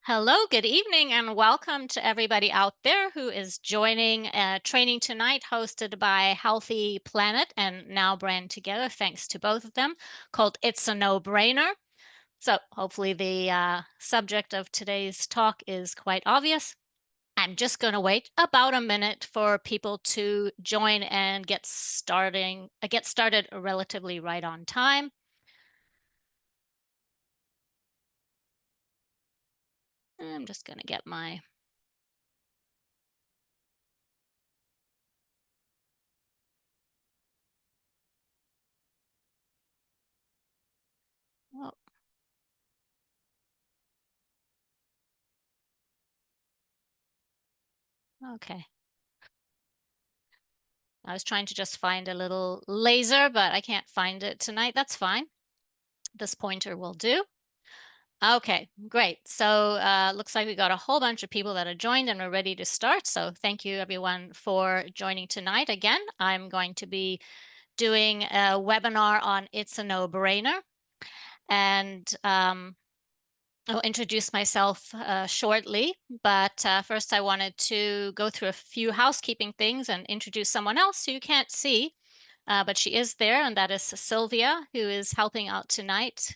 Hello, good evening, and welcome to everybody out there who is joining training tonight, hosted by Healthy Planet and Now Brand Together. Thanks to both of them, called It's a No-Brainer. So, hopefully, the subject of today's talk is quite obvious. I'm just going to wait about a minute for people to join and get started relatively right on time. I'm just going to get my oh, okay. I was trying to just find a little laser, but I can't find it tonight. That's fine. This pointer will do. Okay, great. So looks like we got a whole bunch of people that have joined and we're ready to start. So thank you everyone for joining tonight. Again, I'm going to be doing a webinar on It's a No-Brainer. And I'll introduce myself shortly, but first I wanted to go through a few housekeeping things and introduce someone else who you can't see, but she is there, and that is Sylvia, who is helping out tonight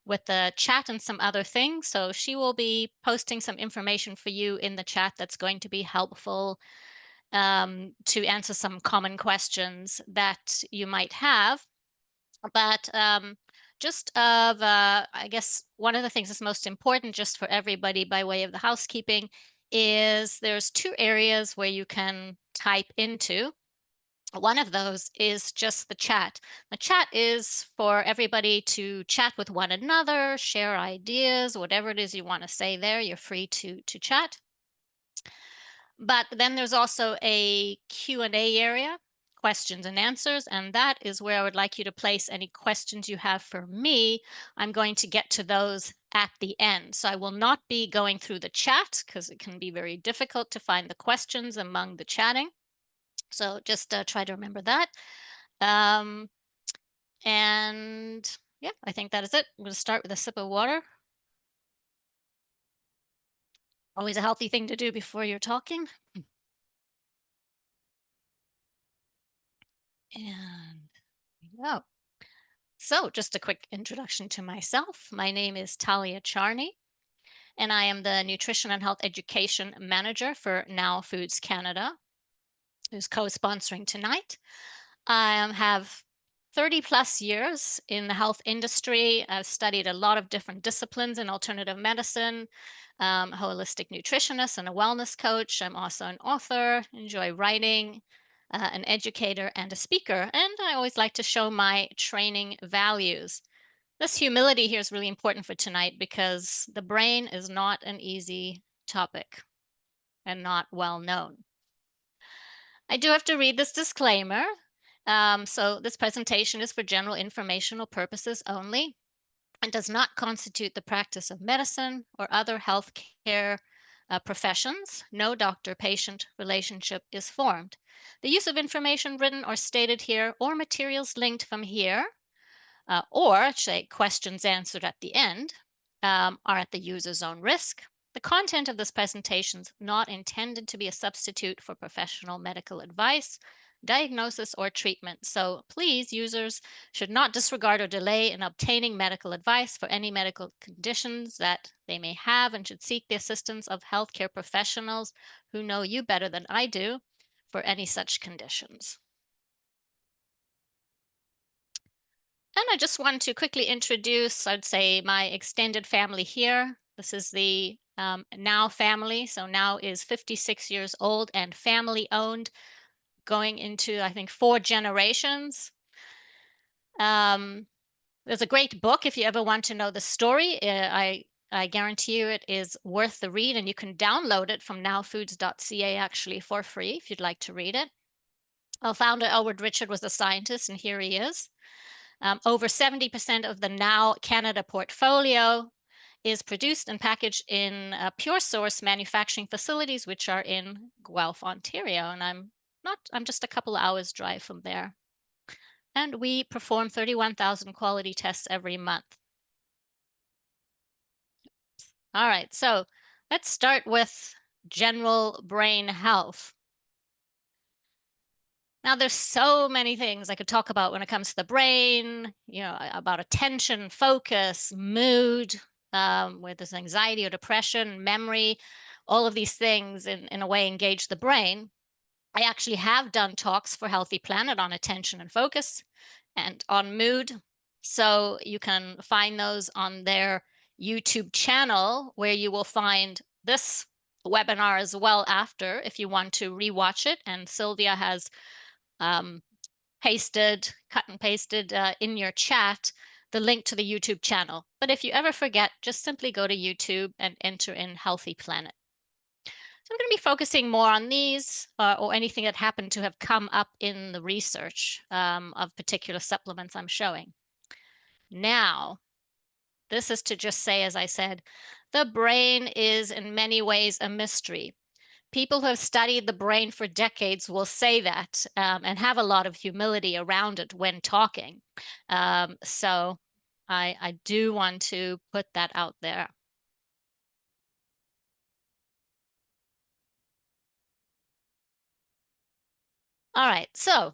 with the chat and some other things. So she will be posting some information for you in the chat that's going to be helpful to answer some common questions that you might have. But I guess one of the things that's most important just for everybody by way of the housekeeping is there's two areas where you can type into. One of those is just the chat. The chat is for everybody to chat with one another, share ideas, whatever it is you want to say there, you're free to chat. But then there's also a Q&A area, questions and answers, and that is where I would like you to place any questions you have for me. I'm going to get to those at the end. So I will not be going through the chat because it can be very difficult to find the questions among the chatting. So just try to remember that. Um, and yeah, I think that is it. I'm going to start with a sip of water. Always a healthy thing to do before you're talking. And there we go. So, just a quick introduction to myself. My name is Talia Charney, and I am the Nutrition and Health Education Manager for Now Foods Canada, who's co sponsoring tonight. I have 30 plus years in the health industry. I've studied a lot of different disciplines in alternative medicine, holistic nutritionist, and a wellness coach. I'm also an author, enjoy writing, an educator, and a speaker. And I always like to show my training values. This humility here is really important for tonight because the brain is not an easy topic and not well known. I do have to read this disclaimer. So this presentation is for general informational purposes only and does not constitute the practice of medicine or other healthcare professions. No doctor-patient relationship is formed. The use of information written or stated here or materials linked from here or say questions answered at the end, are at the user's own risk. The content of this presentation is not intended to be a substitute for professional medical advice, diagnosis, or treatment. So please, users should not disregard or delay in obtaining medical advice for any medical conditions that they may have and should seek the assistance of healthcare professionals who know you better than I do for any such conditions. And I just want to quickly introduce, I'd say, my extended family here. This is the Now family. So Now is 56 years old and family owned, going into, I think, 4 generations. There's a great book if you ever want to know the story. I guarantee you it is worth the read, and you can download it from nowfoods.ca actually for free if you'd like to read it. Our founder, Elwood Richard, was a scientist, and here he is. Over 70% of the Now Canada portfolio is produced and packaged in pure source manufacturing facilities, which are in Guelph, Ontario. And I'm just a couple of hours drive from there. And we perform 31,000 quality tests every month. All right, so let's start with general brain health. Now, there's so many things I could talk about when it comes to the brain, about attention, focus, mood, where there's anxiety or depression, memory, all of these things in a way engage the brain. I actually have done talks for Healthy Planet on attention and focus and on mood. So you can find those on their YouTube channel, where you will find this webinar as well after if you want to rewatch it. And Sylvia has um, cut and pasted in your chat the link to the YouTube channel. But if you ever forget, just simply go to YouTube and enter in Healthy Planet. So I'm going to be focusing more on these or anything that happened to have come up in the research of particular supplements I'm showing. Now, this is to just say, as I said, the brain is in many ways a mystery. People who have studied the brain for decades will say that and have a lot of humility around it when talking. So I do want to put that out there. All right, so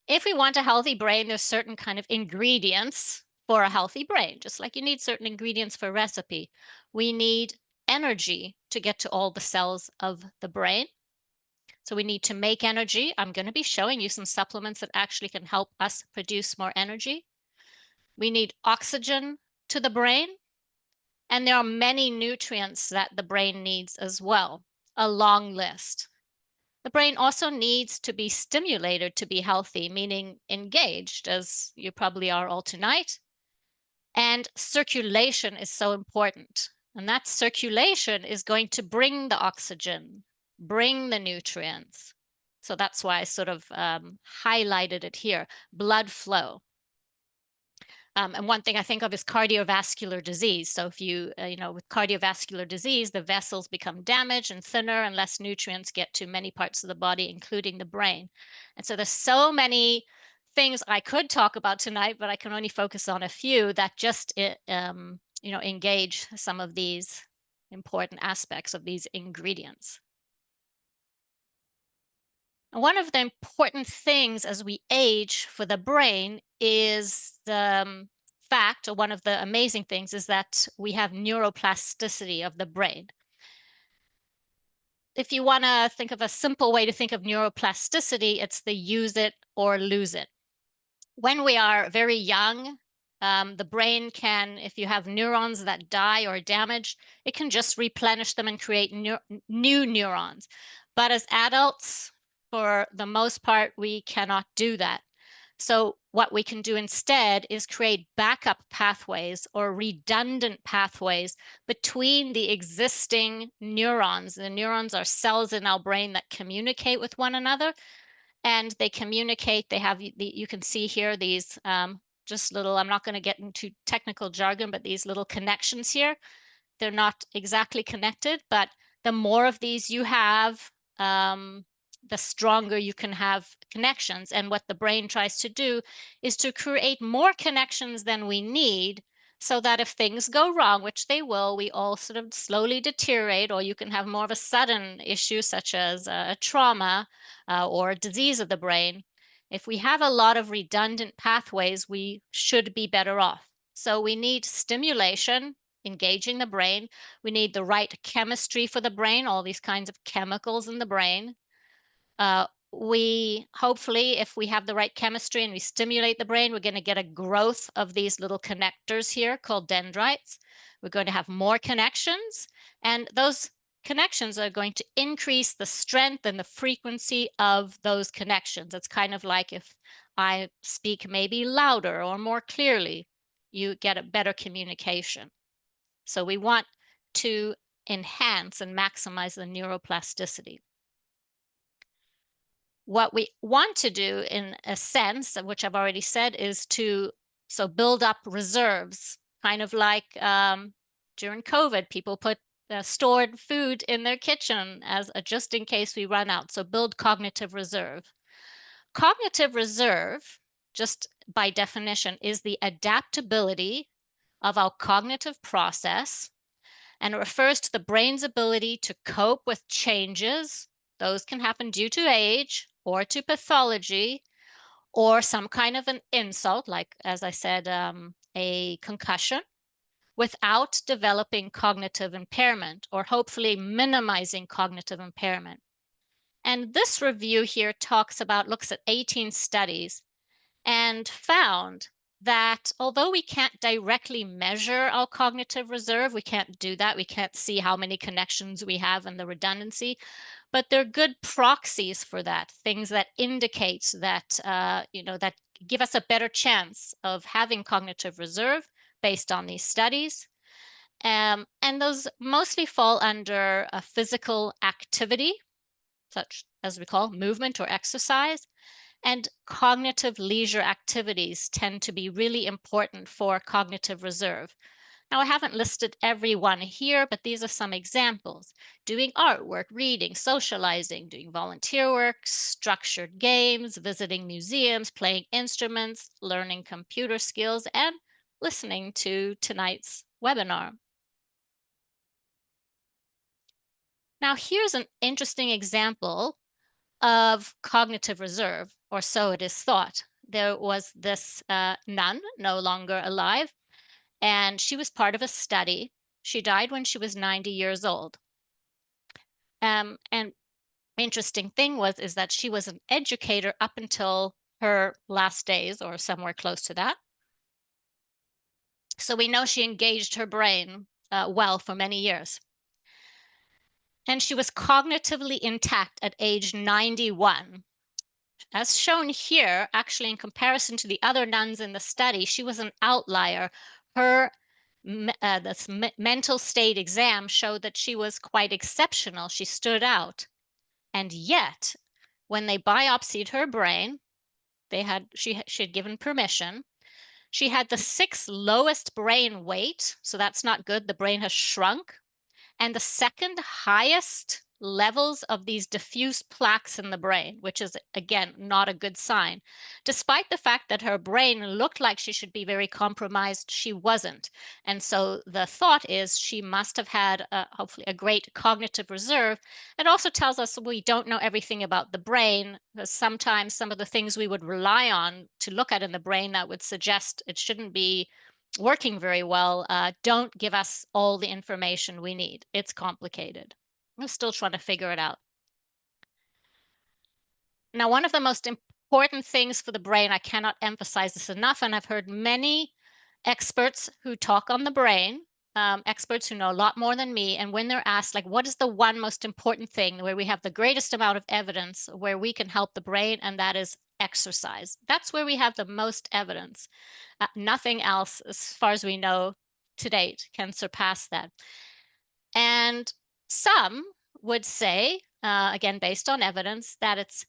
if we want a healthy brain, there's certain kind of ingredients for a healthy brain, just like you need certain ingredients for a recipe. We need energy to get to all the cells of the brain. So we need to make energy. I'm going to be showing you some supplements that actually can help us produce more energy. We need oxygen to the brain, and there are many nutrients that the brain needs as well, a long list. The brain also needs to be stimulated to be healthy, meaning engaged, as you probably are all tonight. And circulation is so important. And that circulation is going to bring the oxygen, bring the nutrients. So that's why I sort of highlighted it here, blood flow. And one thing I think of is cardiovascular disease. So if with cardiovascular disease, the vessels become damaged and thinner and less nutrients get to many parts of the body, including the brain. And so there's so many things I could talk about tonight, but I can only focus on a few that just, engage some of these important aspects of these ingredients. One of the important things as we age for the brain is the fact, or one of the amazing things, is that we have neuroplasticity of the brain. If you want to think of a simple way to think of neuroplasticity, it's the use it or lose it. When we are very young, the brain can, if you have neurons that die or damaged, it can just replenish them and create new neurons. But as adults, for the most part, we cannot do that. So what we can do instead is create backup pathways or redundant pathways between the existing neurons. The neurons are cells in our brain that communicate with one another, and they communicate. They have you can see here these just little, I'm not going to get into technical jargon, but these little connections here. They're not exactly connected, but the more of these you have, the stronger you can have connections. And what the brain tries to do is to create more connections than we need, so that if things go wrong, which they will, we all sort of slowly deteriorate, or you can have more of a sudden issue, such as a trauma or a disease of the brain. If we have a lot of redundant pathways, we should be better off. So we need stimulation, engaging the brain. We need the right chemistry for the brain, all these kinds of chemicals in the brain. We hopefully, if we have the right chemistry and we stimulate the brain, we're going to get a growth of these little connectors here called dendrites. We're going to have more connections, and those connections are going to increase the strength and the frequency of those connections. It's kind of like if I speak maybe louder or more clearly, you get a better communication. So we want to enhance and maximize the neuroplasticity. What we want to do, in a sense, which I've already said, is to build up reserves, kind of like during COVID, people put stored food in their kitchen as a just in case we run out. So build cognitive reserve. Cognitive reserve, just by definition, is the adaptability of our cognitive process and it refers to the brain's ability to cope with changes. Those can happen due to age or to pathology or some kind of an insult, like, as I said, a concussion, without developing cognitive impairment or hopefully minimizing cognitive impairment. And this review here looks at 18 studies and found that although we can't directly measure our cognitive reserve, we can't do that. We can't see how many connections we have and the redundancy, but they're good proxies for that, things that indicate that, that give us a better chance of having cognitive reserve based on these studies. And those mostly fall under a physical activity, such as we call movement or exercise, and cognitive leisure activities tend to be really important for cognitive reserve. Now, I haven't listed every one here, but these are some examples. Doing artwork, reading, socializing, doing volunteer work, structured games, visiting museums, playing instruments, learning computer skills, and listening to tonight's webinar. Now, here's an interesting example of cognitive reserve, or so it is thought. There was this nun, no longer alive, and she was part of a study. She died when she was 90 years old. And interesting thing is that she was an educator up until her last days, or somewhere close to that. So we know she engaged her brain well for many years. And she was cognitively intact at age 91. As shown here, actually, in comparison to the other nuns in the study, she was an outlier. Her mental state exam showed that she was quite exceptional. She stood out. And yet, when they biopsied her brain, she had given permission. She had the 6th lowest brain weight, so that's not good. The brain has shrunk. And the 2nd highest levels of these diffuse plaques in the brain, which is, again, not a good sign. Despite the fact that her brain looked like she should be very compromised, she wasn't. And so the thought is she must have had, hopefully, a great cognitive reserve. It also tells us we don't know everything about the brain. Sometimes some of the things we would rely on to look at in the brain that would suggest it shouldn't be working very well don't give us all the information we need. It's complicated. I'm still trying to figure it out. Now, one of the most important things for the brain, I cannot emphasize this enough, and I've heard many experts who talk on the brain, experts who know a lot more than me, and when they're asked, like, what is the one most important thing where we have the greatest amount of evidence where we can help the brain, and that is exercise. That's where we have the most evidence. Nothing else, as far as we know to date, can surpass that. And some would say, again, based on evidence, that it's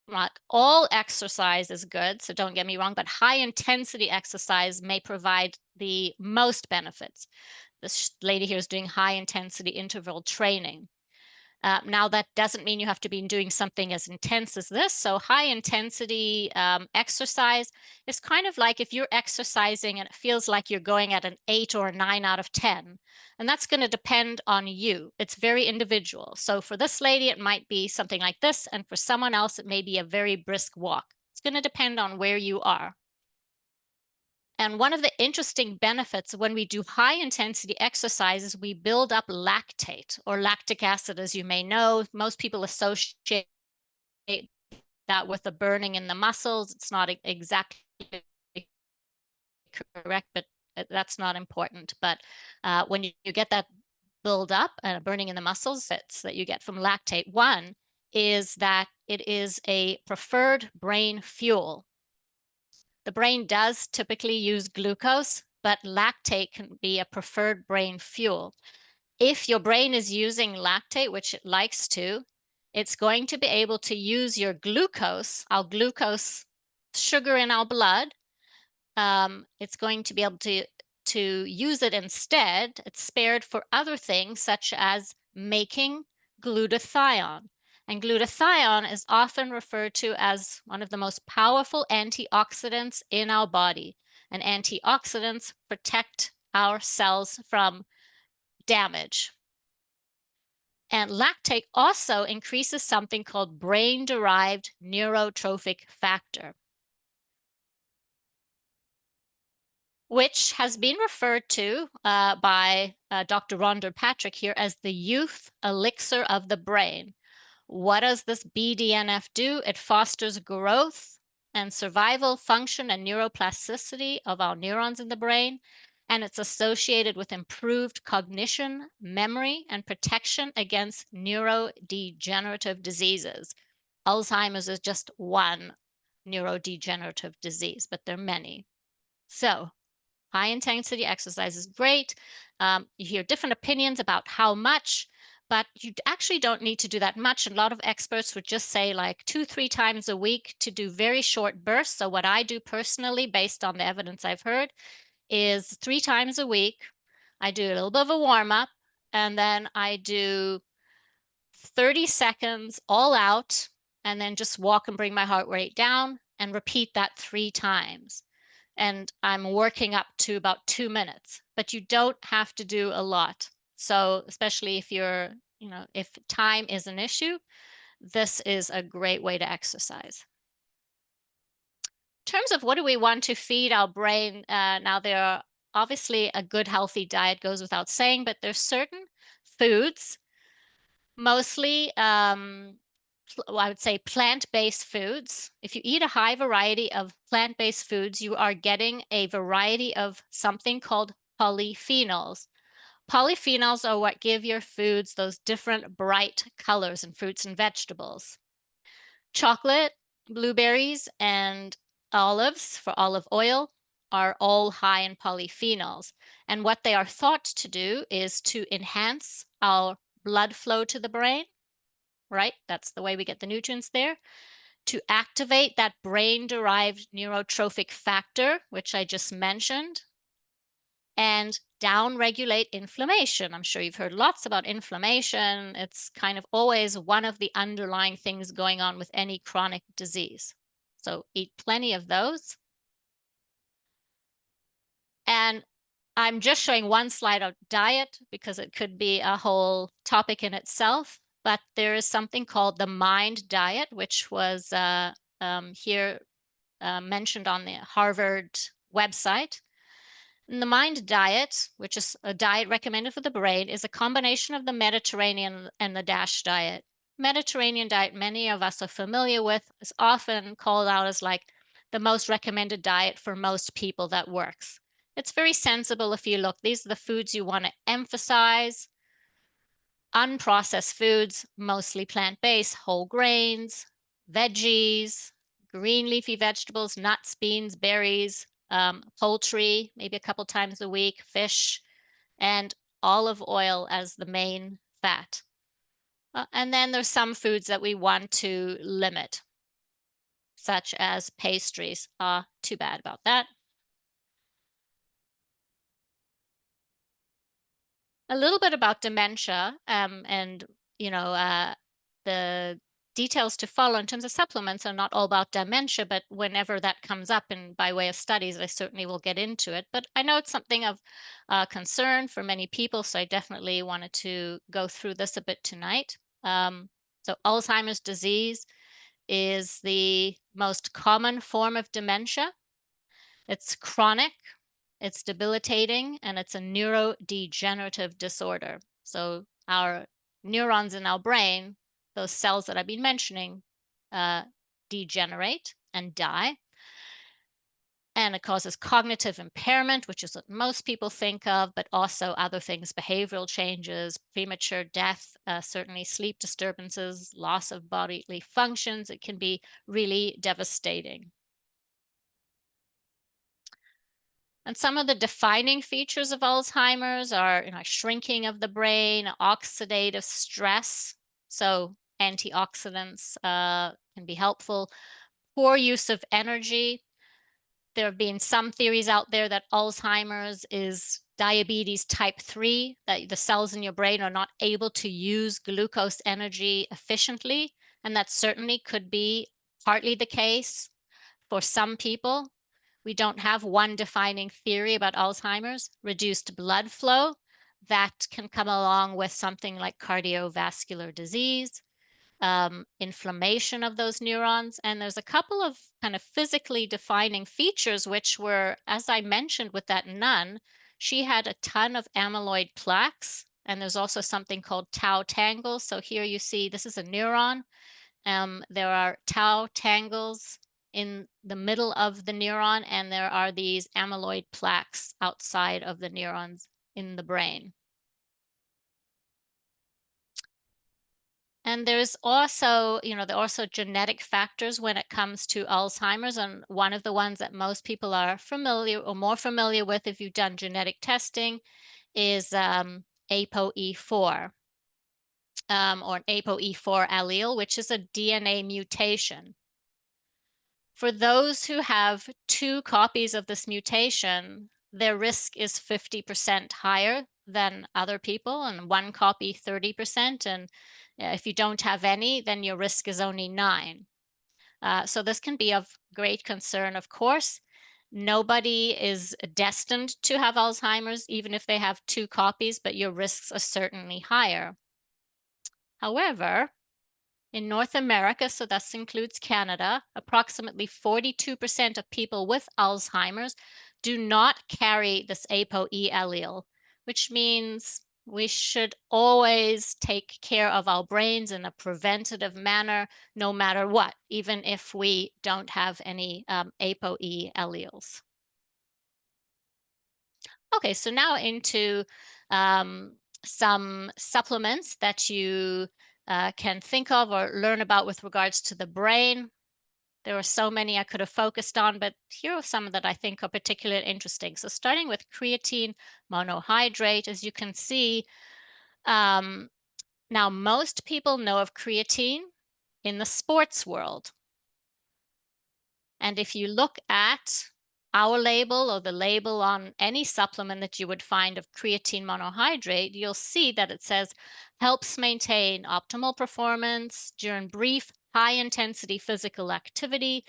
not all exercise is good, so don't get me wrong, but high intensity exercise may provide the most benefits. This lady here is doing high intensity interval training. Now, that doesn't mean you have to be doing something as intense as this. So high intensity exercise is kind of like if you're exercising and it feels like you're going at an 8 or a 9 out of 10. And that's going to depend on you. It's very individual. So for this lady, it might be something like this. And for someone else, it may be a very brisk walk. It's going to depend on where you are. And one of the interesting benefits when we do high intensity exercises, we build up lactate or lactic acid, as you may know. Most people associate that with the burning in the muscles. It's not exactly correct, but that's not important. But when you get that build up and burning in the muscles that you get from lactate, one is that it is a preferred brain fuel. The brain does typically use glucose, but lactate can be a preferred brain fuel. If your brain is using lactate, which it likes to, it's going to be able to use your glucose, our glucose sugar in our blood. It's going to be able to use it instead. It's spared for other things, such as making glutathione. And glutathione is often referred to as one of the most powerful antioxidants in our body. And antioxidants protect our cells from damage. And lactate also increases something called brain-derived neurotrophic factor, which has been referred to by Dr. Rhonda Patrick here as the youth elixir of the brain. What does this BDNF do? It fosters growth and survival function and neuroplasticity of our neurons in the brain, and it's associated with improved cognition, memory, and protection against neurodegenerative diseases. Alzheimer's is just one neurodegenerative disease, but there are many. So high intensity exercise is great. You hear different opinions about how much, but you actually don't need to do that much. A lot of experts would just say like 2, 3 times a week to do very short bursts. So what I do personally, based on the evidence I've heard, is 3 times a week. I do a little bit of a warm up, and then I do 30 seconds all out, and then just walk and bring my heart rate down and repeat that 3 times. And I'm working up to about 2 minutes, but you don't have to do a lot. So especially if if time is an issue, this is a great way to exercise. In terms of what do we want to feed our brain, now there are obviously a good healthy diet goes without saying, but there's certain foods, mostly I would say plant-based foods. If you eat a high variety of plant-based foods, you are getting a variety of something called polyphenols. Polyphenols are what give your foods those different bright colors in fruits and vegetables. Chocolate, blueberries, and olives for olive oil are all high in polyphenols. And what they are thought to do is to enhance our blood flow to the brain, right? That's the way we get the nutrients there. To activate that brain-derived neurotrophic factor, which I just mentioned, and downregulate inflammation. I'm sure you've heard lots about inflammation. It's kind of always one of the underlying things going on with any chronic disease. So eat plenty of those. And I'm just showing one slide of diet because it could be a whole topic in itself, but there is something called the MIND diet, which was here mentioned on the Harvard website. And the MIND diet, which is a diet recommended for the brain, is a combination of the Mediterranean and the DASH diet. Mediterranean diet, many of us are familiar with, is often called out as like the most recommended diet for most people that works. It's very sensible if you look. These are the foods you want to emphasize. Unprocessed foods, mostly plant-based, whole grains, veggies, green leafy vegetables, nuts, beans, berries, poultry, maybe a couple times a week, fish, and olive oil as the main fat. And then there's some foods that we want to limit, such as pastries. Too bad about that. A little bit about dementia, and the details to follow in terms of supplements are not all about dementia, but whenever that comes up and by way of studies, I certainly will get into it. But I know it's something of concern for many people, so I definitely wanted to go through this a bit tonight. So Alzheimer's disease is the most common form of dementia. It's chronic, it's debilitating, and it's a neurodegenerative disorder. So our neurons in our brain, those cells that I've been mentioning, degenerate and die. And it causes cognitive impairment, which is what most people think of, but also other things, behavioral changes, premature death, certainly sleep disturbances, loss of bodily functions. It can be really devastating. And some of the defining features of Alzheimer's are, shrinking of the brain, oxidative stress. So antioxidants can be helpful. Poor use of energy. There have been some theories out there that Alzheimer's is diabetes type 3, that the cells in your brain are not able to use glucose energy efficiently. And that certainly could be partly the case for some people. We don't have one defining theory about Alzheimer's. Reduced blood flow, that can come along with something like cardiovascular disease, inflammation of those neurons. And there's a couple of kind of physically defining features, which were, as I mentioned with that nun, she had a ton of amyloid plaques. And there's also something called tau tangles. So here you see this is a neuron. There are tau tangles in the middle of the neuron, and there are these amyloid plaques outside of the neurons in the brain. And there's also, there are also genetic factors when it comes to Alzheimer's. And one of the ones that most people are familiar or more familiar with if you've done genetic testing is ApoE4 or an ApoE4 allele, which is a DNA mutation. For those who have 2 copies of this mutation, their risk is 50% higher than other people, and 1 copy 30%. And if you don't have any, then your risk is only 9. So this can be of great concern, of course. Nobody is destined to have Alzheimer's, even if they have 2 copies, but your risks are certainly higher. However, in North America, so this includes Canada, approximately 42% of people with Alzheimer's do not carry this ApoE allele, which means we should always take care of our brains in a preventative manner, no matter what, even if we don't have any ApoE alleles. Okay, so now into some supplements that you can think of or learn about with regards to the brain. There are so many I could have focused on, but here are some that I think are particularly interesting. So starting with creatine monohydrate, as you can see, um, now most people know of creatine in the sports world. And if you look at our label or the label on any supplement that you would find of creatine monohydrate, you'll see that it says helps maintain optimal performance during brief, high intensity physical activity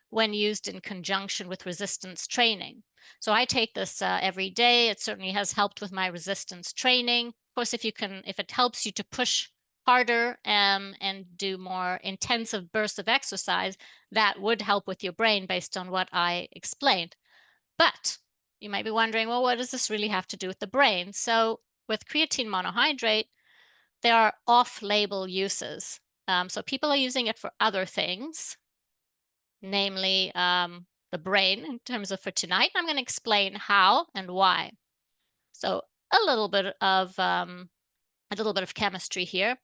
when used in conjunction with resistance training. So I take this every day. It certainly has helped with my resistance training. Of course, if it helps you to push harder and do more intensive bursts of exercise, that would help with your brain based on what I explained. But you might be wondering, well, what does this really have to do with the brain? So with creatine monohydrate, there are off-label uses. So people are using it for other things, namely the brain in terms of for tonight. I'm going to explain how and why. So a little bit of chemistry here.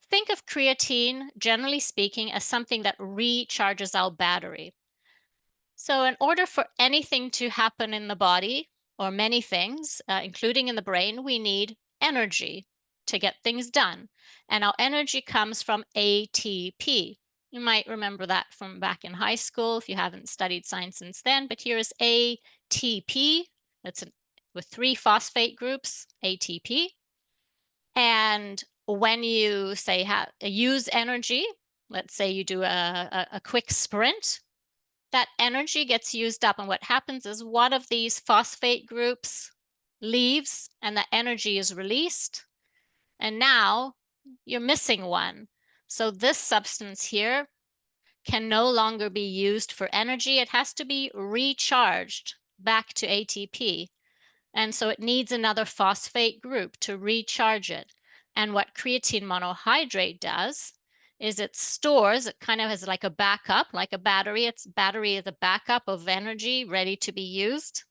Think of creatine, generally speaking, as something that recharges our battery. So in order for anything to happen in the body, or many things, including in the brain, we need energy to get things done. And our energy comes from ATP. You might remember that from back in high school if you haven't studied science since then, but here is ATP. That's with 3 phosphate groups, ATP. And when you say use energy, let's say you do a quick sprint, that energy gets used up. And what happens is one of these phosphate groups leaves and the energy is released. And now you're missing one. So this substance here can no longer be used for energy. It has to be recharged back to ATP. And so it needs another phosphate group to recharge it. And what creatine monohydrate does is it stores, it kind of has like a backup, like a battery. Its battery is a backup of energy ready to be used.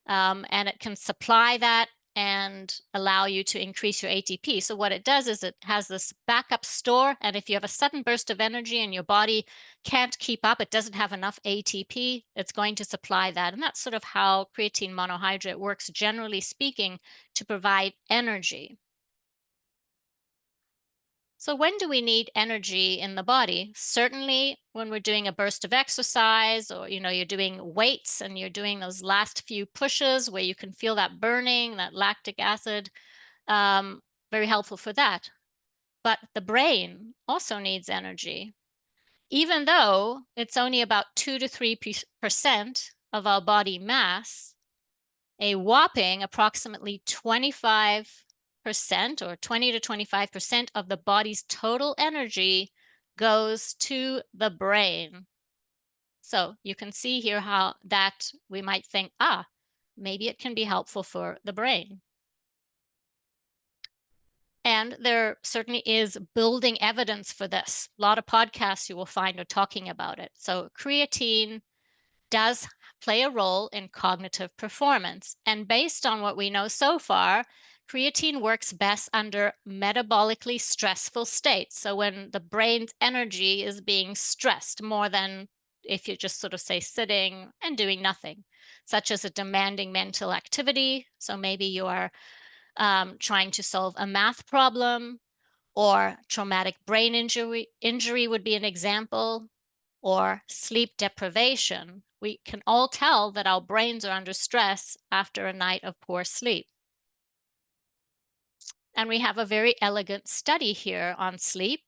And it can supply that and allow you to increase your ATP. So what it does is it has this backup store, and if you have a sudden burst of energy and your body can't keep up, it doesn't have enough ATP, it's going to supply that. And that's sort of how creatine monohydrate works, generally speaking, to provide energy. So when do we need energy in the body? Certainly when we're doing a burst of exercise, or you're doing weights and you're doing those last few pushes where you can feel that burning, that lactic acid, very helpful for that. But the brain also needs energy. Even though it's only about 2 to 3% of our body mass, a whopping approximately 25% or 20 to 25% of the body's total energy goes to the brain. So you can see here how that we might think, maybe it can be helpful for the brain. And there certainly is building evidence for this. A lot of podcasts you will find are talking about it. So creatine does play a role in cognitive performance. And based on what we know so far, creatine works best under metabolically stressful states. So when the brain's energy is being stressed more than if you just sort of say sitting and doing nothing, such as a demanding mental activity. So maybe you are trying to solve a math problem, or traumatic brain injury would be an example, or sleep deprivation. We can all tell that our brains are under stress after a night of poor sleep. And we have a very elegant study here on sleep.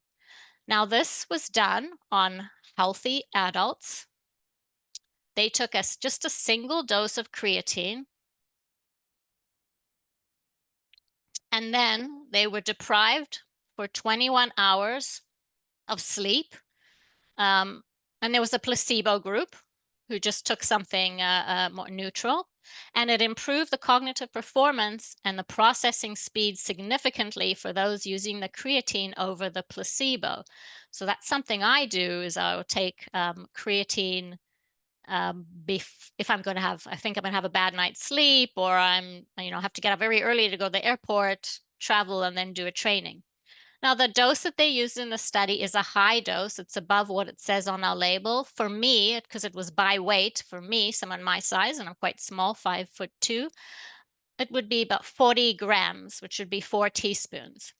Now, this was done on healthy adults. They took us just a single dose of creatine, and then they were deprived for 21 hours of sleep. And there was a placebo group who just took something more neutral, and it improved the cognitive performance and the processing speed significantly for those using the creatine over the placebo. So that's something I do is I'll take creatine if I'm going to have, I think I'm going to have a bad night's sleep, or have to get up very early to go to the airport, travel, and then do a training. Now, the dose that they used in the study is a high dose. It's above what it says on our label. For me, because it was by weight, for me, someone my size, and I'm quite small, 5'2", it would be about 40 grams, which would be 4 teaspoons.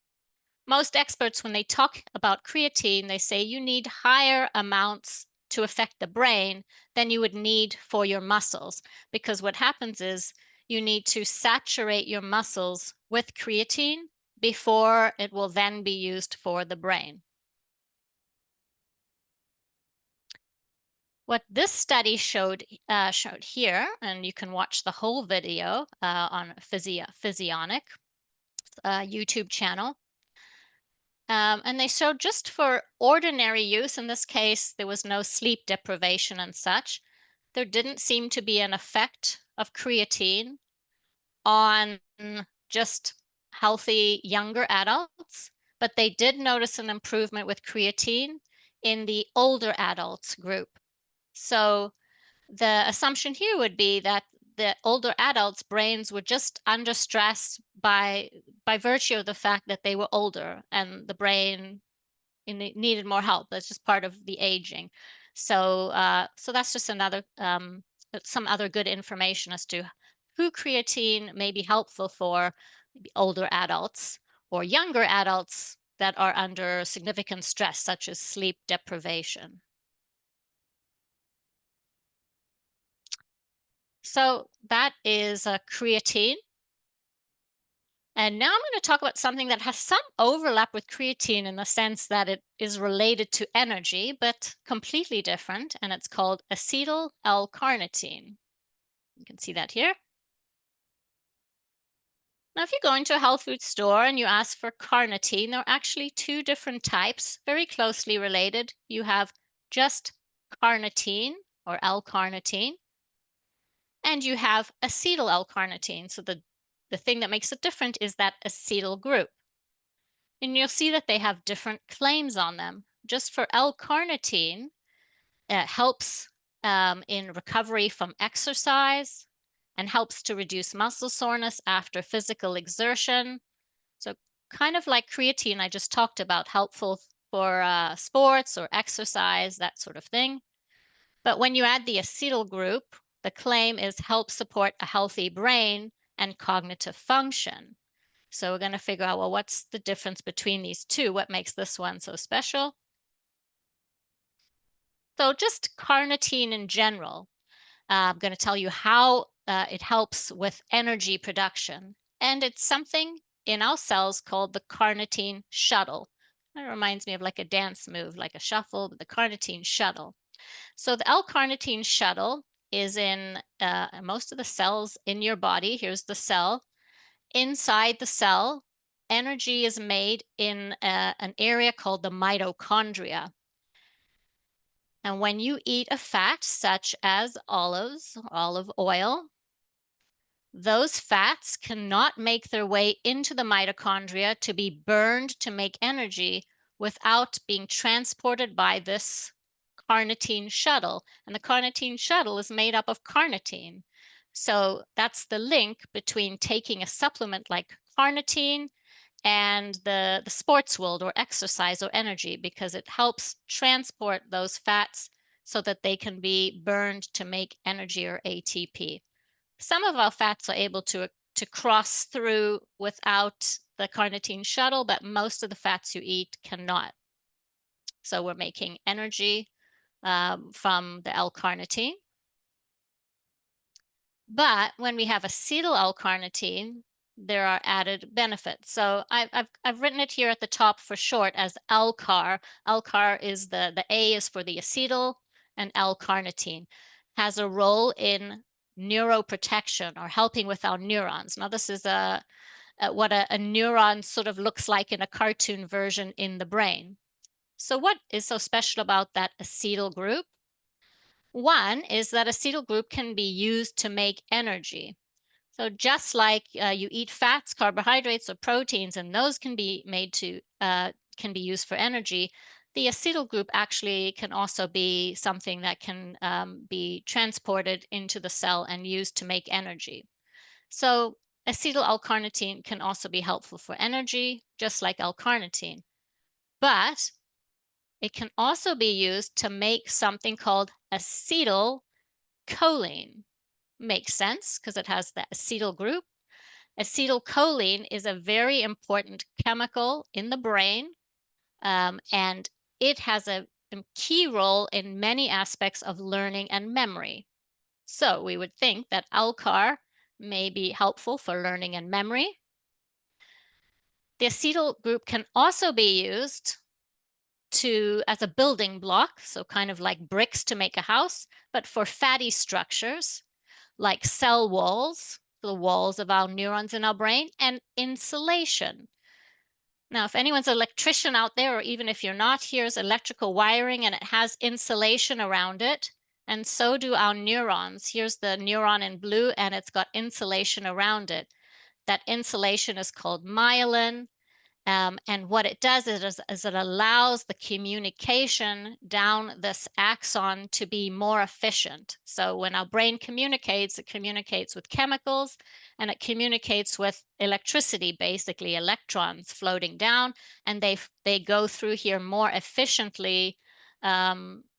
Most experts, when they talk about creatine, they say you need higher amounts to affect the brain than you would need for your muscles, because what happens is you need to saturate your muscles with creatine before it will then be used for the brain. What this study showed here, and you can watch the whole video on Physionic YouTube channel. And they showed just for ordinary use, in this case, there was no sleep deprivation and such. There didn't seem to be an effect of creatine on just healthy younger adults, but they did notice an improvement with creatine in the older adults group. So the assumption here would be that the older adults' brains were just under stress by virtue of the fact that they were older and the brain needed more help. That's just part of the aging. So that's just another some other good information as to who creatine may be helpful for maybe older adults or younger adults that are under significant stress, such as sleep deprivation. So that is creatine. And now I'm going to talk about something that has some overlap with creatine in the sense that it is related to energy, but completely different, and it's called acetyl L-carnitine. You can see that here. Now, if you go into a health food store and you ask for carnitine, there are actually two different types, very closely related. You have just carnitine or L-carnitine, and you have acetyl L-carnitine. So the thing that makes it different is that acetyl group. And you'll see that they have different claims on them. Just for L-carnitine, it helps in recovery from exercise and helps to reduce muscle soreness after physical exertion. So kind of like creatine I just talked about, helpful for sports or exercise, that sort of thing. But when you add the acetyl group, the claim is help support a healthy brain and cognitive function. So we're going to figure out, well, what's the difference between these two? What makes this one so special? So just carnitine in general, I'm going to tell you how it helps with energy production. And it's something in our cells called the carnitine shuttle. It reminds me of like a dance move, like a shuffle, but the carnitine shuttle. So the L-carnitine shuttle is in most of the cells in your body. Here's the cell. Inside the cell, energy is made in an area called the mitochondria. And when you eat a fat such as olives, olive oil, those fats cannot make their way into the mitochondria to be burned to make energy without being transported by this carnitine shuttle. And the carnitine shuttle is made up of carnitine. So that's the link between taking a supplement like carnitine and the sports world or exercise or energy, because it helps transport those fats so that they can be burned to make energy or ATP. Some of our fats are able to cross through without the carnitine shuttle, but most of the fats you eat cannot. So we're making energy from the L-carnitine. But when we have acetyl L-carnitine, there are added benefits. So I've written it here at the top for short as LCAR. LCAR is the A is for the acetyl, and L-carnitine has a role in neuroprotection or helping with our neurons. Now this is what a neuron sort of looks like in a cartoon version in the brain. So what is so special about that acetyl group? One is that acetyl group can be used to make energy. So just like you eat fats, carbohydrates, or proteins, and those can be made to can be used for energy, the acetyl group actually can also be something that can be transported into the cell and used to make energy. So acetyl L-carnitine can also be helpful for energy, just like L-carnitine. But it can also be used to make something called acetylcholine. Makes sense because it has the acetyl group. Acetylcholine is a very important chemical in the brain, and it has a key role in many aspects of learning and memory. So we would think that LCAR may be helpful for learning and memory. The acetyl group can also be used as a building block, so kind of like bricks to make a house, but for fatty structures like cell walls, the walls of our neurons in our brain, and insulation. Now, if anyone's an electrician out there, or even if you're not, here's electrical wiring and it has insulation around it. And so do our neurons. Here's the neuron in blue and it's got insulation around it. That insulation is called myelin. And what it does is it allows the communication down this axon to be more efficient. So when our brain communicates, it communicates with chemicals and it communicates with electricity, basically electrons floating down, and they go through here more efficiently,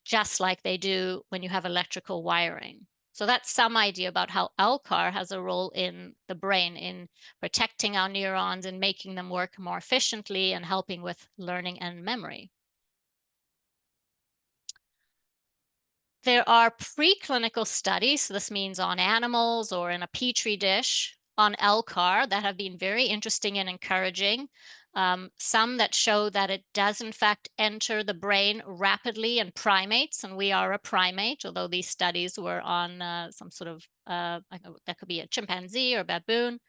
just like they do when you have electrical wiring. So that's some idea about how LCAR has a role in the brain in protecting our neurons and making them work more efficiently and helping with learning and memory. There are preclinical studies, so this means on animals or in a petri dish, on LCAR that have been very interesting and encouraging. Some that show that it does in fact enter the brain rapidly in primates, and we are a primate, although these studies were on some sort of, that could be a chimpanzee or baboon.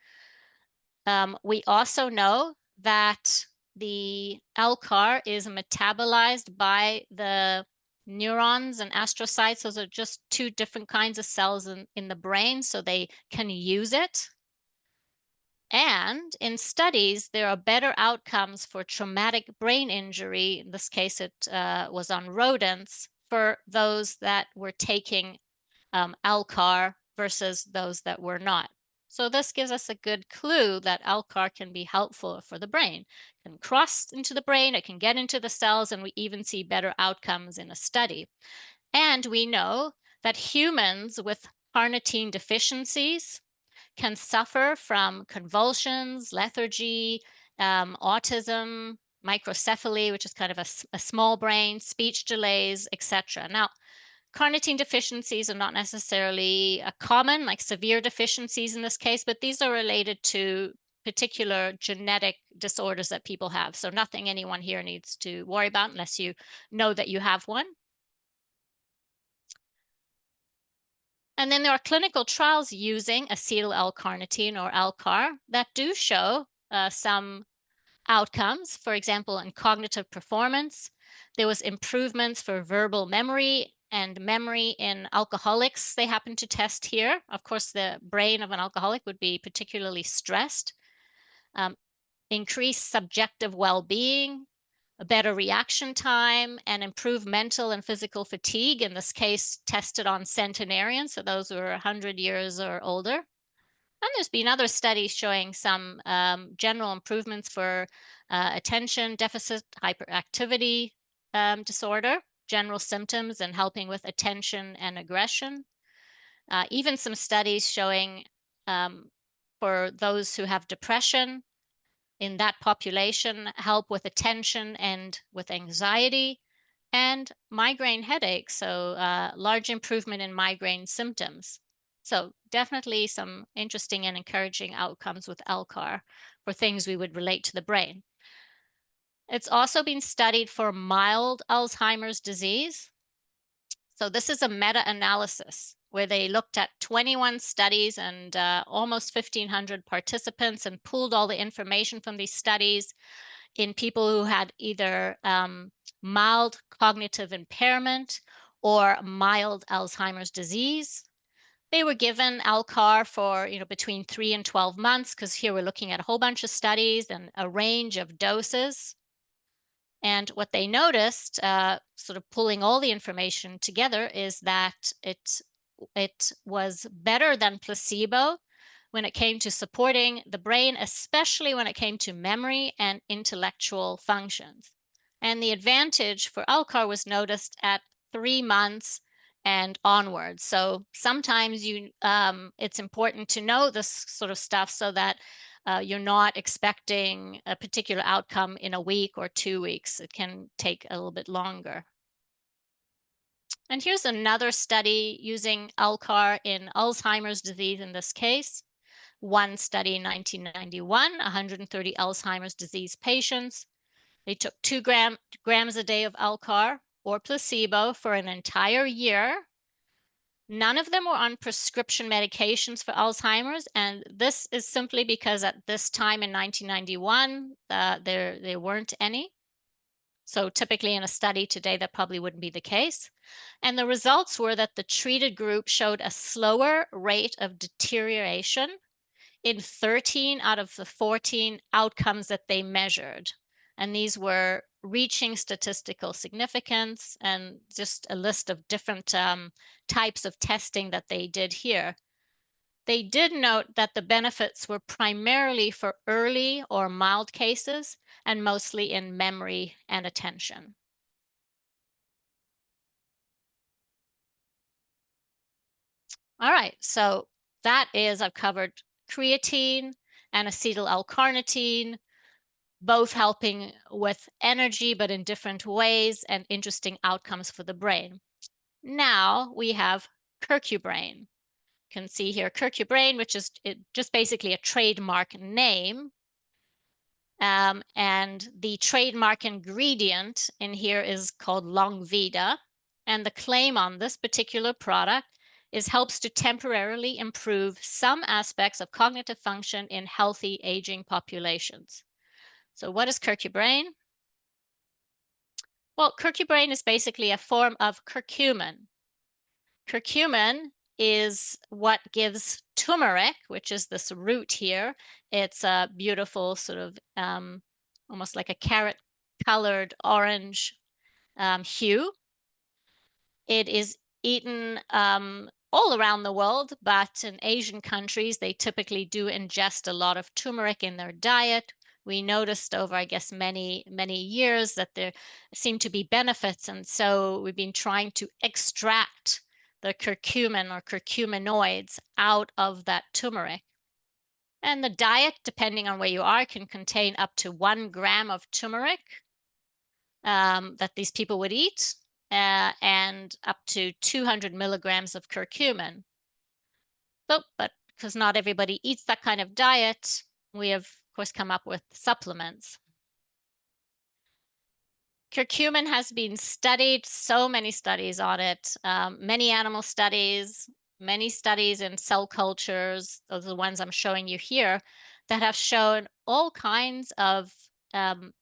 We also know that the LCAR is metabolized by the neurons and astrocytes. Those are just two different kinds of cells in the brain, so they can use it. And in studies, there are better outcomes for traumatic brain injury. In this case, it was on rodents for those that were taking LCAR versus those that were not. So this gives us a good clue that LCAR can be helpful for the brain. It can cross into the brain, it can get into the cells, and we even see better outcomes in a study. And we know that humans with carnitine deficiencies can suffer from convulsions, lethargy, autism, microcephaly, which is kind of a small brain, speech delays, etc. Now, carnitine deficiencies are not necessarily common, like severe deficiencies in this case, but these are related to particular genetic disorders that people have. So nothing anyone here needs to worry about unless you know that you have one. And then there are clinical trials using acetyl L-carnitine or ALCAR that do show some outcomes. For example, in cognitive performance, there was improvements for verbal memory and memory in alcoholics they happen to test here. Of course, the brain of an alcoholic would be particularly stressed. Um, increased subjective well-being, a better reaction time, and improved mental and physical fatigue, in this case tested on centenarians, so those who are 100 years or older. And there's been other studies showing some general improvements for attention deficit hyperactivity disorder, general symptoms, and helping with attention and aggression. Even some studies showing for those who have depression, in that population, help with attention and with anxiety, and migraine headaches, so large improvement in migraine symptoms. So definitely some interesting and encouraging outcomes with ALCAR for things we would relate to the brain. It's also been studied for mild Alzheimer's disease. So this is a meta-analysis where they looked at 21 studies and almost 1,500 participants and pooled all the information from these studies in people who had either mild cognitive impairment or mild Alzheimer's disease. They were given ALCAR for between 3 and 12 months, because here we're looking at a whole bunch of studies and a range of doses. And what they noticed, sort of pulling all the information together, is that it was better than placebo when it came to supporting the brain, especially when it came to memory and intellectual functions. And the advantage for ALCAR was noticed at 3 months and onwards. So sometimes it's important to know this sort of stuff so that you're not expecting a particular outcome in a week or 2 weeks. It can take a little bit longer. And here's another study using ALCAR in Alzheimer's disease in this case. One study in 1991, 130 Alzheimer's disease patients. They took 2 grams a day of ALCAR or placebo for an entire year. None of them were on prescription medications for Alzheimer's, and this is simply because at this time in 1991, there weren't any. So typically in a study today, that probably wouldn't be the case. And the results were that the treated group showed a slower rate of deterioration in 13 out of the 14 outcomes that they measured. And these were reaching statistical significance, and just a list of different types of testing that they did here. They did note that the benefits were primarily for early or mild cases and mostly in memory and attention. All right, so I've covered creatine and acetyl L-carnitine, both helping with energy, but in different ways, and interesting outcomes for the brain. Now we have Curcubrain. You can see here Curcubrain, which is just basically a trademark name. And the trademark ingredient in here is called Longvida. And the claim on this particular product is helps to temporarily improve some aspects of cognitive function in healthy aging populations. So what is Curcubrain? Well, Curcubrain is basically a form of curcumin. Curcumin is what gives turmeric, which is this root here. It's a beautiful sort of almost like a carrot colored orange hue. It is eaten all around the world, but in Asian countries, they typically do ingest a lot of turmeric in their diet. We noticed over, I guess, many years that there seem to be benefits, and so we've been trying to extract the curcumin or curcuminoids out of that turmeric. And the diet, depending on where you are, can contain up to 1 gram of turmeric that these people would eat, and up to 200 milligrams of curcumin. So, but because not everybody eats that kind of diet, we have, of course, come up with supplements. Curcumin has been studied, so many studies on it, many animal studies, many studies in cell cultures, those are the ones I'm showing you here, that have shown all kinds of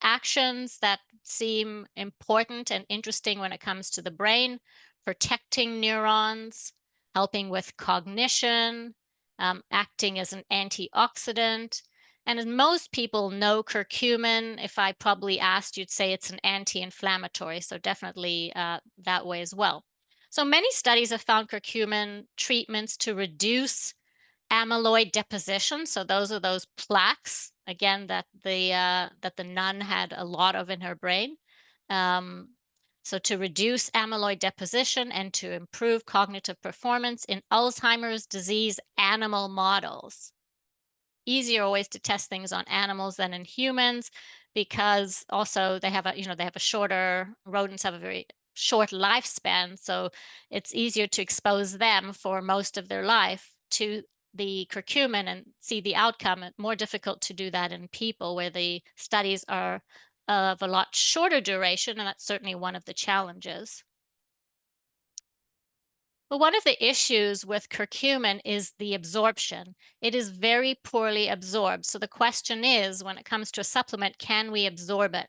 actions that seem important and interesting when it comes to the brain, protecting neurons, helping with cognition, acting as an antioxidant. And as most people know, curcumin, if I probably asked, you'd say it's an anti-inflammatory. So definitely that way as well. So many studies have found curcumin treatments to reduce amyloid deposition. So those are those plaques, again, that the nun had a lot of in her brain. Um, so to reduce amyloid deposition and to improve cognitive performance in Alzheimer's disease animal models. Easier ways to test things on animals than in humans, because also they have a shorter, rodents have a very short lifespan, so it's easier to expose them for most of their life to the curcumin and see the outcome. It's more difficult to do that in people, where the studies are of a lot shorter duration, and that's certainly one of the challenges. But one of the issues with curcumin is the absorption. It is very poorly absorbed. So the question is, when it comes to a supplement, can we absorb it?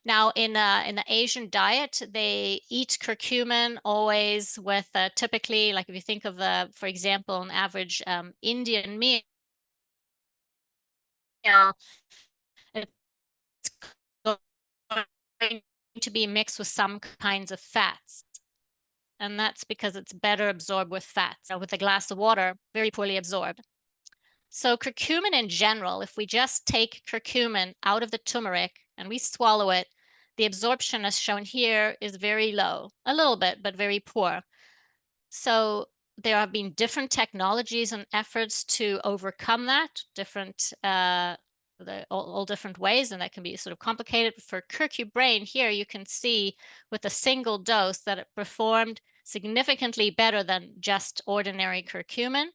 Now, in the Asian diet, they eat curcumin always with typically, like if you think of for example, an average Indian meal, it's going to be mixed with some kinds of fats. And that's because it's better absorbed with fats. So with a glass of water, very poorly absorbed. So curcumin in general, if we just take curcumin out of the turmeric and we swallow it, the absorption as shown here is very low, a little bit, but very poor. So there have been different technologies and efforts to overcome that, all different ways, and that can be sort of complicated. For curcubrain here, you can see with a single dose that it performed significantly better than just ordinary curcumin.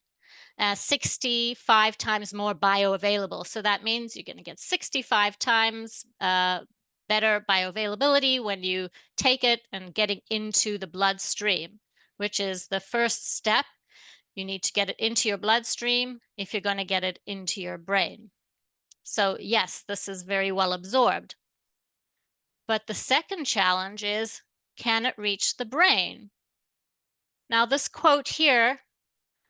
65 times more bioavailable. So that means you're going to get 65 times better bioavailability when you take it and getting into the bloodstream, which is the first step. You need to get it into your bloodstream if you're going to get it into your brain. So yes, this is very well absorbed. But the second challenge is, can it reach the brain? Now, this quote here,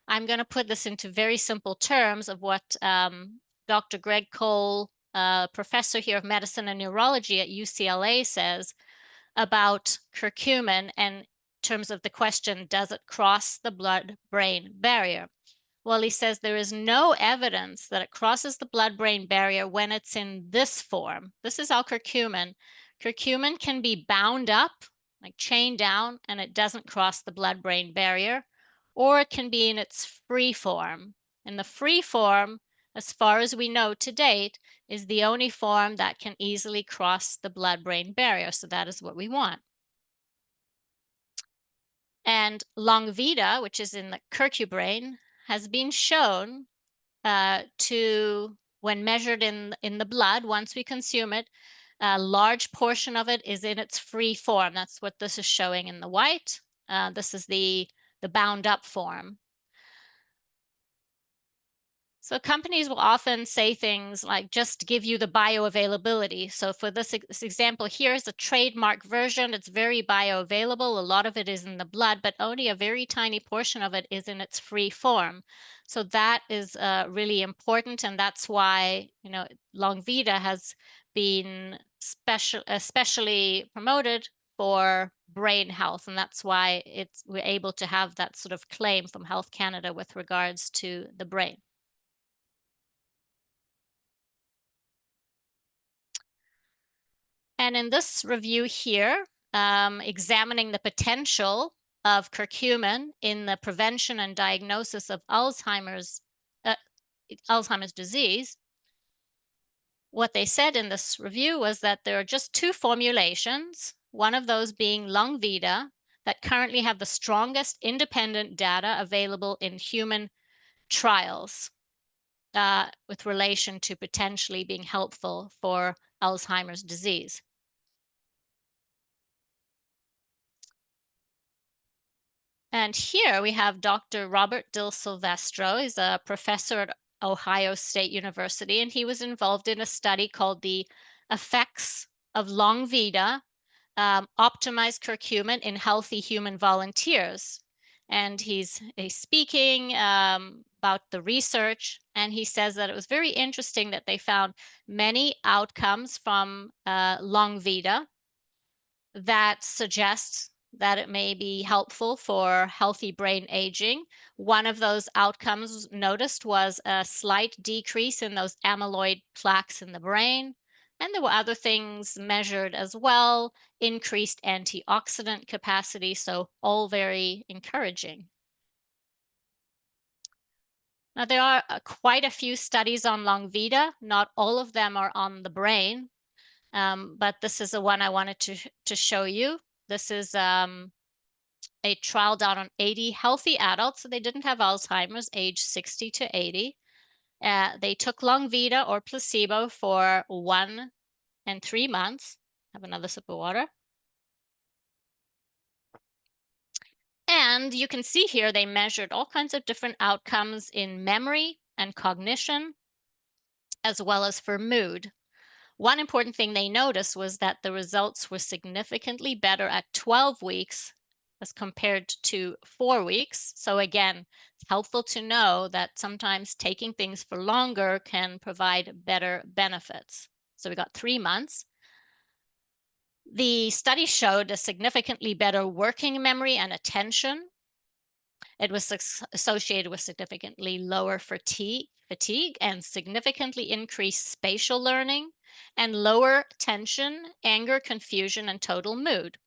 I'm going to put this into very simple terms of what Dr. Greg Cole, professor here of medicine and neurology at UCLA, says about curcumin, and in terms of the question, does it cross the blood-brain barrier? Well, he says there is no evidence that it crosses the blood-brain barrier when it's in this form. This is our curcumin. Curcumin can be bound up, like chained down, and it doesn't cross the blood-brain barrier, or it can be in its free form. And the free form, as far as we know to date, is the only form that can easily cross the blood-brain barrier. So that is what we want. And Longvida, which is in the curcubrain, has been shown to, when measured in the blood, once we consume it, a large portion of it is in its free form. That's what this is showing in the white. This is the bound up form. So companies will often say things like, just give you the bioavailability. So for this example, here's a trademark version. It's very bioavailable. A lot of it is in the blood, but only a very tiny portion of it is in its free form. So that is really important. And that's why, Longvida has been especially promoted for brain health. And that's why we're able to have that sort of claim from Health Canada with regards to the brain. And in this review here, examining the potential of curcumin in the prevention and diagnosis of Alzheimer's disease, what they said in this review was that there are just two formulations, one of those being Longvida, that currently have the strongest independent data available in human trials with relation to potentially being helpful for Alzheimer's disease. And here we have Dr. Robert Dil Silvestro. He's a professor at Ohio State University, and he was involved in a study called the effects of long vida optimized curcumin in healthy human volunteers. And he's speaking about the research, and he says that it was very interesting that they found many outcomes from long vida that suggests that it may be helpful for healthy brain aging. One of those outcomes noticed was a slight decrease in those amyloid plaques in the brain. And there were other things measured as well, increased antioxidant capacity, so all very encouraging. Now, there are quite a few studies on long vida. Not all of them are on the brain, but this is the one I wanted to show you. This is a trial done on 80 healthy adults. So they didn't have Alzheimer's, age 60 to 80. They took long vida or placebo for 1 and 3 months. Have another sip of water. And you can see here they measured all kinds of different outcomes in memory and cognition, as well as for mood. One important thing they noticed was that the results were significantly better at 12 weeks as compared to 4 weeks. So again, it's helpful to know that sometimes taking things for longer can provide better benefits. So we got 3 months. The study showed a significantly better working memory and attention. It was associated with significantly lower fatigue and significantly increased spatial learning and lower tension, anger, confusion, and total mood.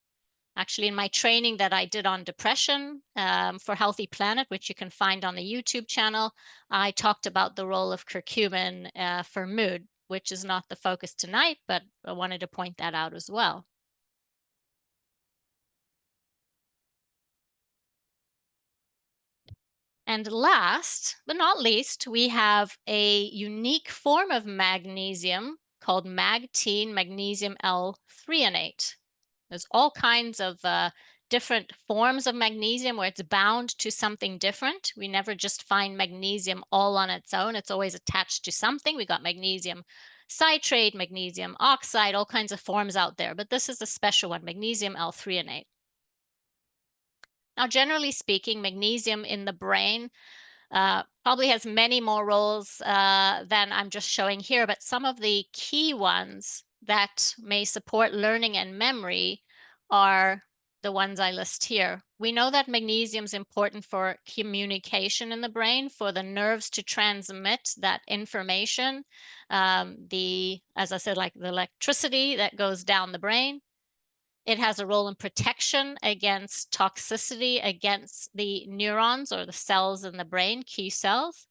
Actually, in my training that I did on depression for Healthy Planet, which you can find on the YouTube channel, I talked about the role of curcumin for mood, which is not the focus tonight, but I wanted to point that out as well. And last but not least, we have a unique form of magnesium called magtene magnesium L-threonate. There's all kinds of different forms of magnesium where it's bound to something different. We never just find magnesium all on its own. It's always attached to something. We got magnesium citrate, magnesium oxide, all kinds of forms out there. But this is a special one, magnesium L-threonate. Now, generally speaking, magnesium in the brain probably has many more roles than I'm just showing here, but some of the key ones that may support learning and memory are the ones I list here. We know that magnesium is important for communication in the brain, for the nerves to transmit that information, as I said, like the electricity that goes down the brain. It has a role in protection against toxicity against the neurons or the cells in the brain, key cells.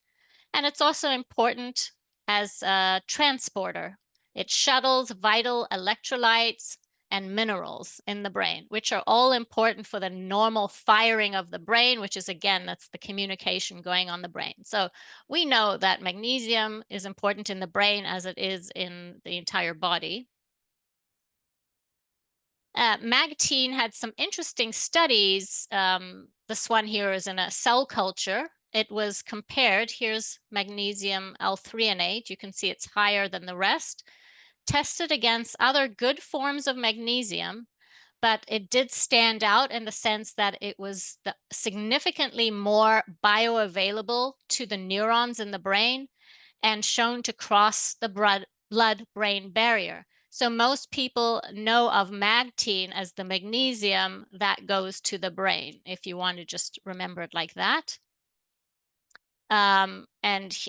And it's also important as a transporter. It shuttles vital electrolytes and minerals in the brain, which are all important for the normal firing of the brain, which is, again, that's the communication going on the brain. So we know that magnesium is important in the brain as it is in the entire body. Magtene had some interesting studies. This one here is in a cell culture. It was compared, here's magnesium L-threonate. You can see it's higher than the rest. Tested against other good forms of magnesium, but it did stand out in the sense that it was significantly more bioavailable to the neurons in the brain and shown to cross the blood-brain barrier. So most people know of magtene as the magnesium that goes to the brain, if you want to just remember it like that.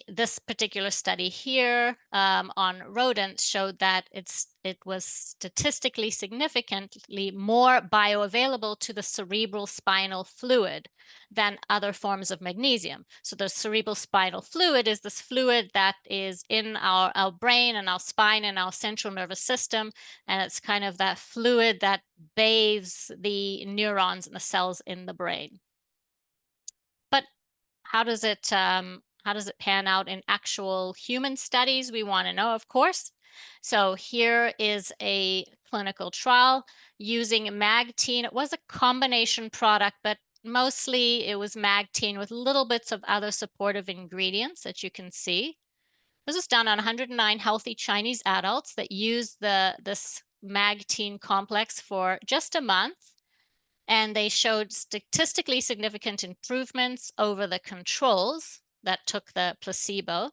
This particular study here on rodents showed that it was statistically significantly more bioavailable to the cerebral spinal fluid than other forms of magnesium. So the cerebral spinal fluid is this fluid that is in our brain and our spine and our central nervous system, and it's kind of that fluid that bathes the neurons and the cells in the brain. But how does it pan out in actual human studies? We want to know, of course. So here is a clinical trial using magtene. It was a combination product, but Mostly it was Magtein with little bits of other supportive ingredients that you can see. This was done on 109 healthy Chinese adults that used this Magtein complex for just a month, and they showed statistically significant improvements over the controls that took the placebo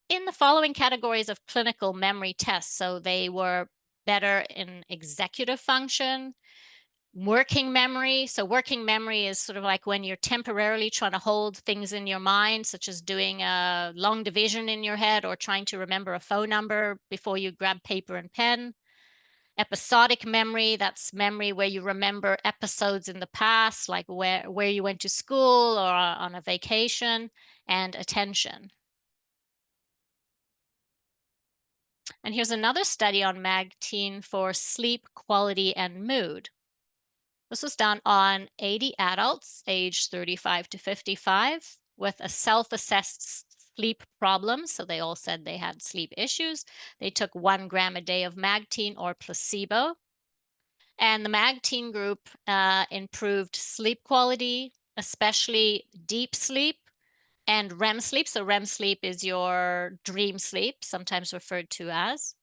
in the following categories of clinical memory tests. So they were better in executive function, working memory. So working memory is sort of like when you're temporarily trying to hold things in your mind, such as doing a long division in your head or trying to remember a phone number before you grab paper and pen. Episodic memory, that's memory where you remember episodes in the past, like where you went to school or on a vacation. And attention. And here's another study on Magtein for sleep quality and mood. This was done on 80 adults aged 35 to 55 with a self-assessed sleep problem. So they all said they had sleep issues. They took 1 gram a day of Magtein or placebo. And the Magtein group improved sleep quality, especially deep sleep and REM sleep. So REM sleep is your dream sleep, sometimes referred to as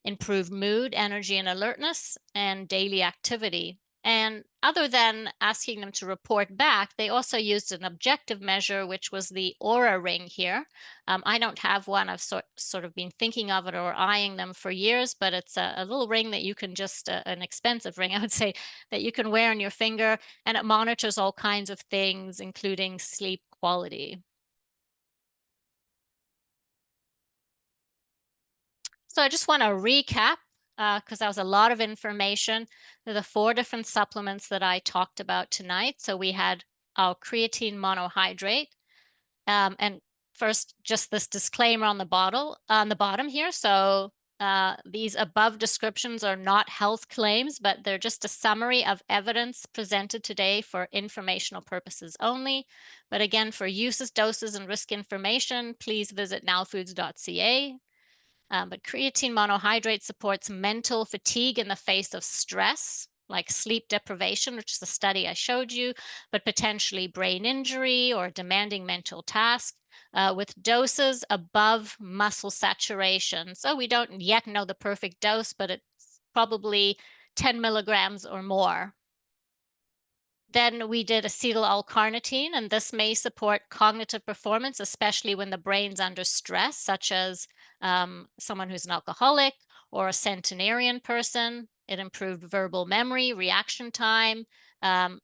improve mood, energy, and alertness, and daily activity. And other than asking them to report back, they also used an objective measure, which was the Aura ring here. I don't have one. I've sort of been thinking of it or eyeing them for years, but it's a little ring that you can just, an expensive ring, I would say, that you can wear on your finger, and it monitors all kinds of things, including sleep quality. So I just want to recap because that was a lot of information. The 4 different supplements that I talked about tonight. So we had our creatine monohydrate. And first, just this disclaimer on the bottle on the bottom here. So these above descriptions are not health claims, but they're just a summary of evidence presented today for informational purposes only. But again, for uses, doses, and risk information, please visit nowfoods.ca. But creatine monohydrate supports mental fatigue in the face of stress, like sleep deprivation, which is the study I showed you, but potentially brain injury or demanding mental task, with doses above muscle saturation. So we don't yet know the perfect dose, but it's probably 10 milligrams or more. Then we did acetyl L-carnitine, and this may support cognitive performance, especially when the brain's under stress, such as someone who's an alcoholic or a centenarian person. It improved verbal memory, reaction time,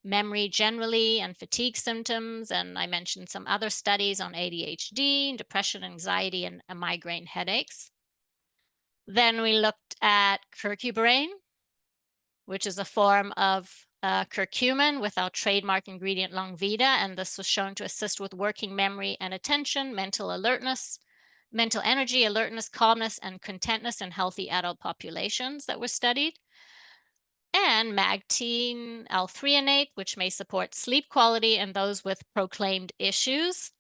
memory generally, and fatigue symptoms. And I mentioned some other studies on ADHD, depression, anxiety, and migraine headaches. Then we looked at curcubrain, which is a form of curcumin with our trademark ingredient Longvita, and this was shown to assist with working memory and attention, mental alertness, mental energy, alertness, calmness, and contentness in healthy adult populations that were studied. And Magtein L-threonate, which may support sleep quality in those with proclaimed issues,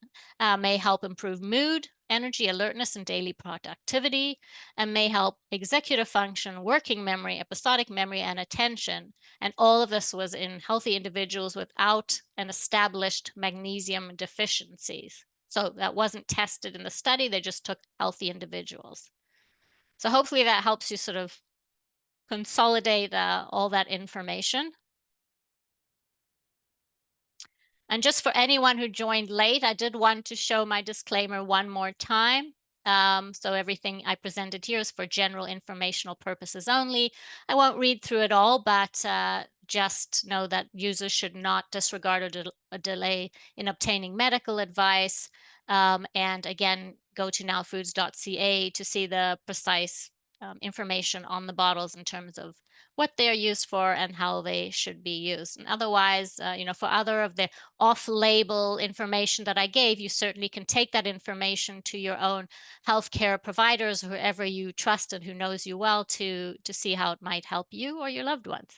may help improve mood, energy, alertness, and daily productivity, and may help executive function, working memory, episodic memory, and attention. And all of this was in healthy individuals without an established magnesium deficiencies. So that wasn't tested in the study, they just took healthy individuals. So hopefully that helps you sort of consolidate all that information. And just for anyone who joined late, I did want to show my disclaimer one more time. So everything I presented here is for general informational purposes only. I won't read through it all, but just know that users should not disregard or delay in obtaining medical advice. And again, go to nowfoods.ca to see the precise information on the bottles in terms of what they're used for and how they should be used. And otherwise, for other of the off-label information that I gave, you certainly can take that information to your own healthcare providers, whoever you trust and who knows you well, to see how it might help you or your loved ones.